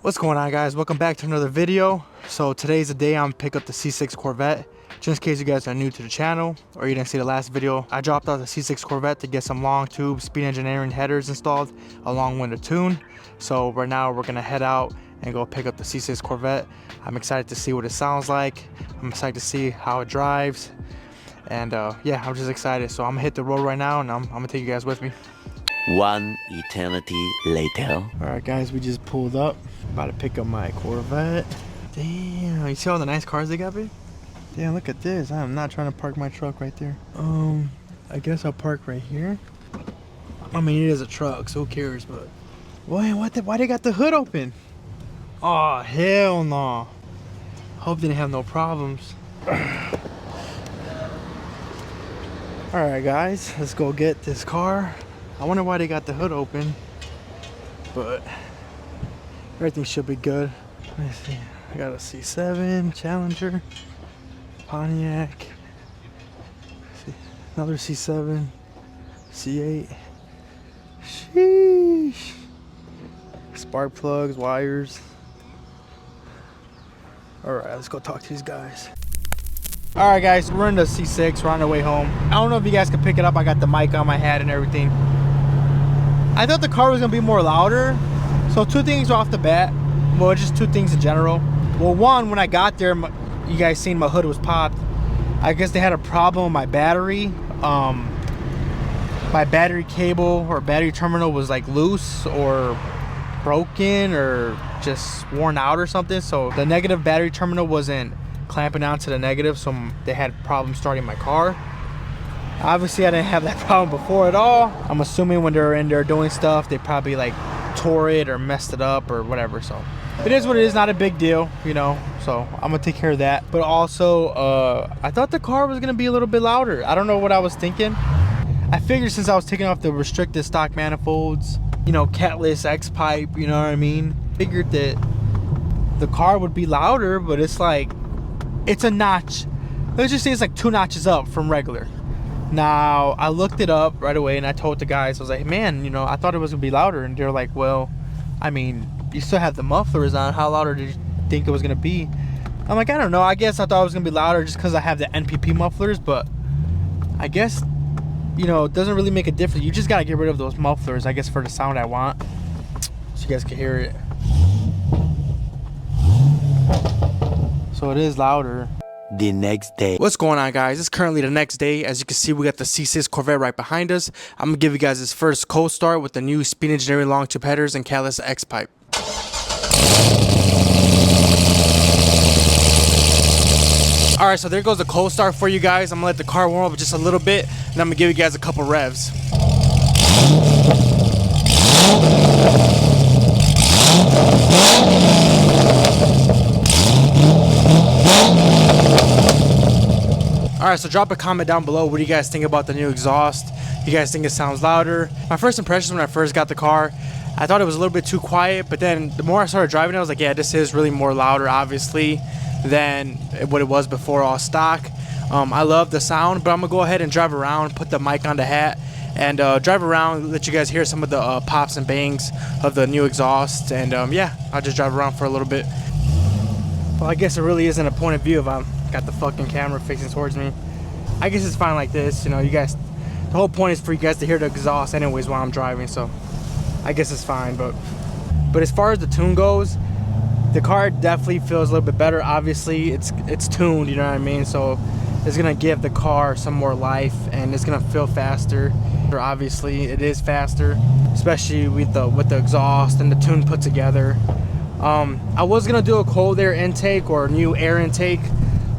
What's going on, guys? Welcome back to another video. So today's the day I'm pick up the C6 Corvette. Just in case you guys are new to the channel or you didn't see the last video, I dropped out the C6 Corvette to get some long tube speed engineering headers installed along with the tune. So right now we're gonna head out and go pick up the C6 Corvette. I'm excited to see what it sounds like. I'm excited to see how it drives, and yeah, I'm just excited. So I'm gonna hit the road right now and I'm gonna take you guys with me. One eternity later. All right, guys, we just pulled up. About to pick up my Corvette. Damn, you see all the nice cars they got, babe? Damn, look at this. I'm not trying to park my truck right there. I guess I'll park right here. I mean, it is a truck, so who cares? But why they got the hood open? Oh, hell no. Hope they didn't have no problems. All right, guys, let's go get this car. I wonder why they got the hood open, but everything should be good. Let me see. I got a C7 Challenger, Pontiac. See, another C7, C8. Sheesh. Spark plugs, wires. All right, let's go talk to these guys. All right, guys, we're in the C6. We're on our way home. I don't know if you guys can pick it up. I got the mic on my hat and everything. I thought the car was gonna be more louder. So two things off the bat. Well, just two things in general. Well, one, when I got there, you guys seen my hood was popped. I guess they had a problem with my battery. My battery cable or battery terminal was like loose or broken or just worn out or something. So the negative battery terminal wasn't clamping down to the negative, so they had problems starting my car. Obviously, I didn't have that problem before at all. I'm assuming when they're in there doing stuff, they probably like tore it or messed it up or whatever. So it is what it is, not a big deal, you know. So I'm gonna take care of that. But also, I thought the car was gonna be a little bit louder. I don't know what I was thinking. I figured since I was taking off the restricted stock manifolds, you know, catless X pipe, you know what I mean? Figured that the car would be louder, but it's like, it's a notch. Let's just say it's like 2 notches up from regular. Now, I looked it up right away and I told the guys, I was like, man, you know, I thought it was gonna be louder. And they're like, well, I mean, you still have the mufflers on. How louder did you think it was gonna be? I'm like, I don't know. I guess I thought it was gonna be louder just because I have the NPP mufflers, but I guess, you know, it doesn't really make a difference. You just gotta get rid of those mufflers, I guess, for the sound I want. So you guys can hear it. So it is louder. The next day. What's going on, guys? It's currently the next day. As you can see, we got the C6 Corvette right behind us. I'm gonna give you guys this first cold start with the new speed engineering long tube headers and catless X pipe. All right, so there goes the cold start for you guys. I'm gonna let the car warm up just a little bit, and I'm gonna give you guys a couple revs. Alright, so drop a comment down below. What do you guys think about the new exhaust? You guys think it sounds louder? My first impressions when I first got the car, I thought it was a little bit too quiet, but then the more I started driving it, I was like, yeah, this is really more louder, obviously, than what it was before all stock. I love the sound, but I'm gonna go ahead and drive around, put the mic on the hat, and drive around, let you guys hear some of the pops and bangs of the new exhaust, and yeah, I'll just drive around for a little bit. Well, I guess it really isn't a point of view if I'm got the fucking camera facing towards me. I guess it's fine like this, you know. You guys, the whole point is for you guys to hear the exhaust anyways while I'm driving, so I guess it's fine. But as far as the tune goes, the car definitely feels a little bit better. Obviously, it's tuned, you know what I mean? So it's gonna give the car some more life and it's gonna feel faster. Obviously, it is faster, especially with the exhaust and the tune put together. I was gonna do a cold air intake or new air intake,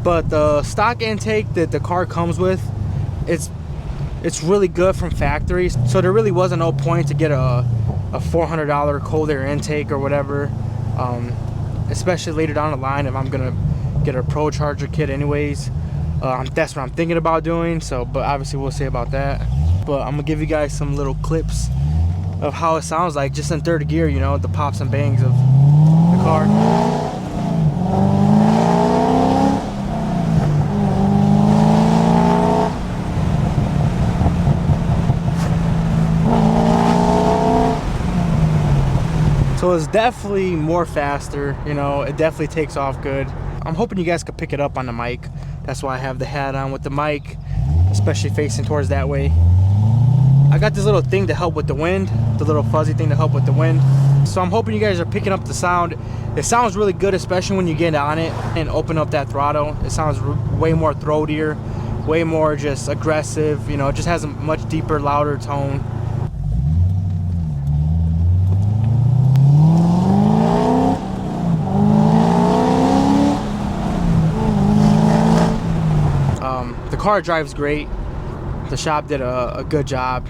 but the stock intake that the car comes with, it's really good from factory. So there really wasn't no point to get a $400 cold air intake or whatever, especially later down the line if I'm gonna get a Pro Charger kit anyways. That's what I'm thinking about doing. So, but obviously we'll see about that. But I'm gonna give you guys some little clips of how it sounds like just in third gear, you know, the pops and bangs of the car. So it's definitely more faster. You know, it definitely takes off good. I'm hoping you guys could pick it up on the mic. That's why I have the hat on with the mic, especially facing towards that way. I got this little thing to help with the wind, the little fuzzy thing to help with the wind. So I'm hoping you guys are picking up the sound. It sounds really good, especially when you get on it and open up that throttle. It sounds way more throatier, way more just aggressive. You know, it just has a much deeper, louder tone. The car drives great. The shop did a good job.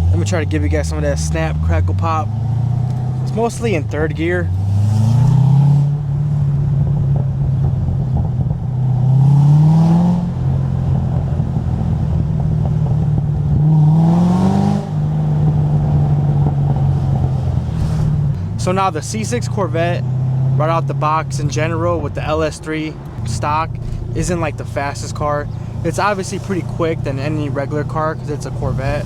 Let me try to give you guys some of that snap, crackle, pop. It's mostly in third gear. So now the C6 Corvette, right out the box in general with the LS3 stock, isn't like the fastest car. It's obviously pretty quick than any regular car because it's a Corvette,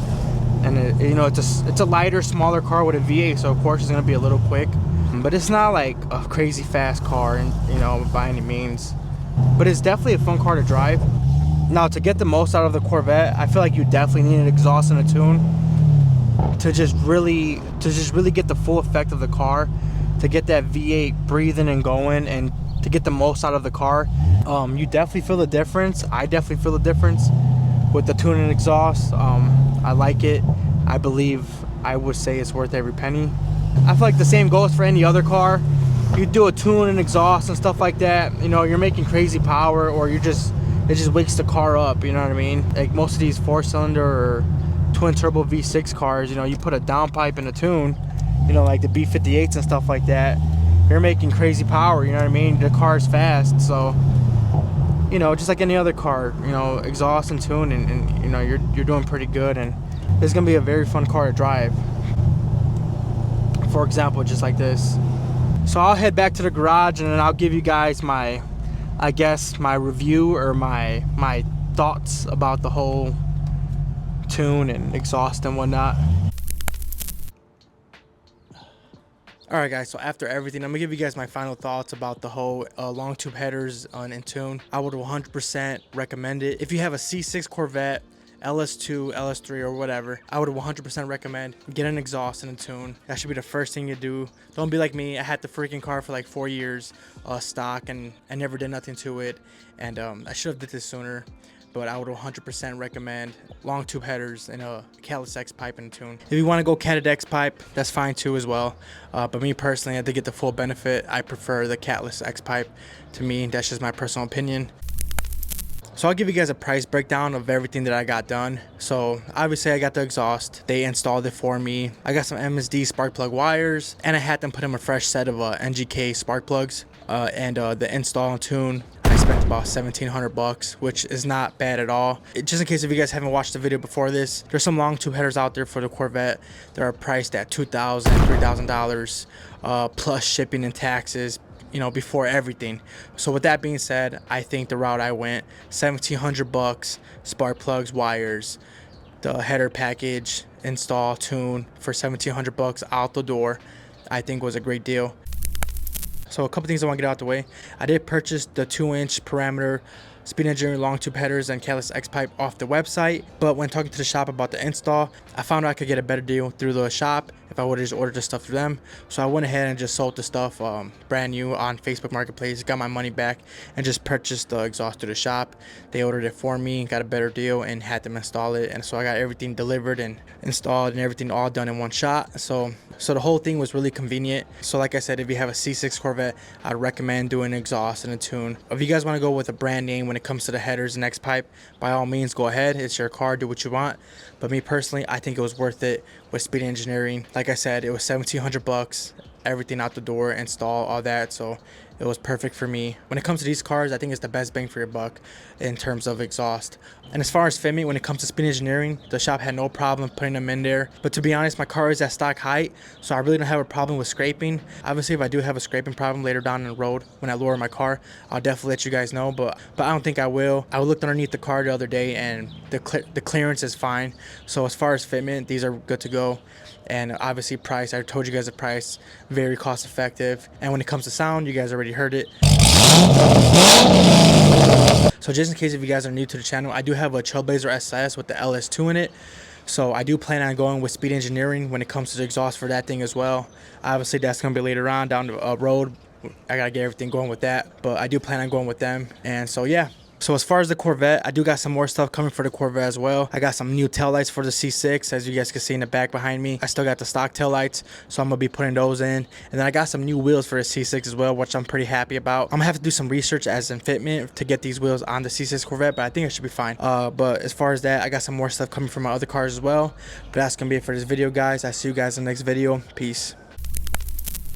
and you know, it's a lighter, smaller car with a V8, so of course it's gonna be a little quick. But it's not like a crazy fast car, and you know, by any means. But it's definitely a fun car to drive. Now, to get the most out of the Corvette, I feel like you definitely need an exhaust and a tune to just really get the full effect of the car, to get that V8 breathing and going, and to get the most out of the car. You definitely feel the difference. I definitely feel the difference with the tune and exhaust. I like it. I believe I would say it's worth every penny. I feel like the same goes for any other car. You do a tune and exhaust and stuff like that, you know, you're making crazy power, or it just wakes the car up, you know what I mean? Like most of these 4-cylinder or twin turbo V6 cars, you know, you put a downpipe in a tune, you know, like the B58s and stuff like that, you're making crazy power, you know what I mean? The car's fast, so, you know, just like any other car, you know, exhaust and tune, and you know, you're doing pretty good, and it's gonna be a very fun car to drive. For example, just like this. So I'll head back to the garage, and then I'll give you guys my, I guess, my review or my thoughts about the whole tune and exhaust and whatnot. Alright guys, so after everything, I'm gonna give you guys my final thoughts about the whole long tube headers and tune. I would 100% recommend it. If you have a C6 Corvette, LS2, LS3, or whatever, I would 100% recommend get an exhaust and a tune. That should be the first thing you do. Don't be like me. I had the freaking car for like 4 years stock, and I never did nothing to it, and I should have did this sooner. But I would 100% recommend long tube headers and a Catalyst X pipe and a tune. If you want to go Cat X pipe, that's fine too as well. But me personally, to get the full benefit, I prefer the Catalyst X pipe. To me, that's just my personal opinion. So I'll give you guys a price breakdown of everything that I got done. So obviously I got the exhaust. They installed it for me. I got some MSD spark plug wires, and I had them put in a fresh set of NGK spark plugs. And the install and tune, I spent about $1,700, which is not bad at all. Just in case if you guys haven't watched the video before this, there's some long tube headers out there for the Corvette that are priced at $2,000, $3,000 plus shipping and taxes, you know, before everything. So with that being said, I think the route I went, $1,700, spark plugs, wires, the header package, install, tune for $1,700 out the door, I think was a great deal. So a couple things I want to get out the way. I did purchase the 2-inch parameter Speed Engineering long tube headers and Catalyst X pipe off the website, but when talking to the shop about the install, I found out I could get a better deal through the shop if I would have just ordered the stuff through them. So I went ahead and just sold the stuff brand new on Facebook Marketplace, got my money back, and just purchased the exhaust through the shop. They ordered it for me, got a better deal, and had them install it. And so I got everything delivered and installed and everything all done in one shot. So the whole thing was really convenient. So like I said, if you have a C6 Corvette, I'd recommend doing an exhaust and a tune. If you guys want to go with a brand name when it comes to the headers and X pipe, by all means go ahead. It's your car, do what you want. But me personally, I think it was worth it with Speed Engineering. Like I said, it was $1,700, everything out the door, install, all that. So it was perfect for me. When it comes to these cars, I think it's the best bang for your buck in terms of exhaust. And as far as fitment, when it comes to speed engineering, the shop had no problem putting them in there. But to be honest, my car is at stock height, so I really don't have a problem with scraping. Obviously, if I do have a scraping problem later down the road when I lower my car, I'll definitely let you guys know, but I don't think I will. I looked underneath the car the other day and the clearance is fine. So as far as fitment, these are good to go. And obviously price, I told you guys the price, very cost effective. And when it comes to sound, you guys already heard it. So just in case if you guys are new to the channel, I do have a Trailblazer SS with the LS2 in it. So I do plan on going with speed engineering when it comes to the exhaust for that thing as well. Obviously that's going to be later on down the road. I got to get everything going with that, but I do plan on going with them. And so yeah. So as far as the Corvette, I do got some more stuff coming for the Corvette as well. I got some new taillights for the C6, as you guys can see in the back behind me. I still got the stock taillights, so I'm going to be putting those in. And then I got some new wheels for the C6 as well, which I'm pretty happy about. I'm going to have to do some research as in fitment to get these wheels on the C6 Corvette, but I think it should be fine. But as far as that, I got some more stuff coming from my other cars as well. But that's going to be it for this video, guys. I'll see you guys in the next video. Peace.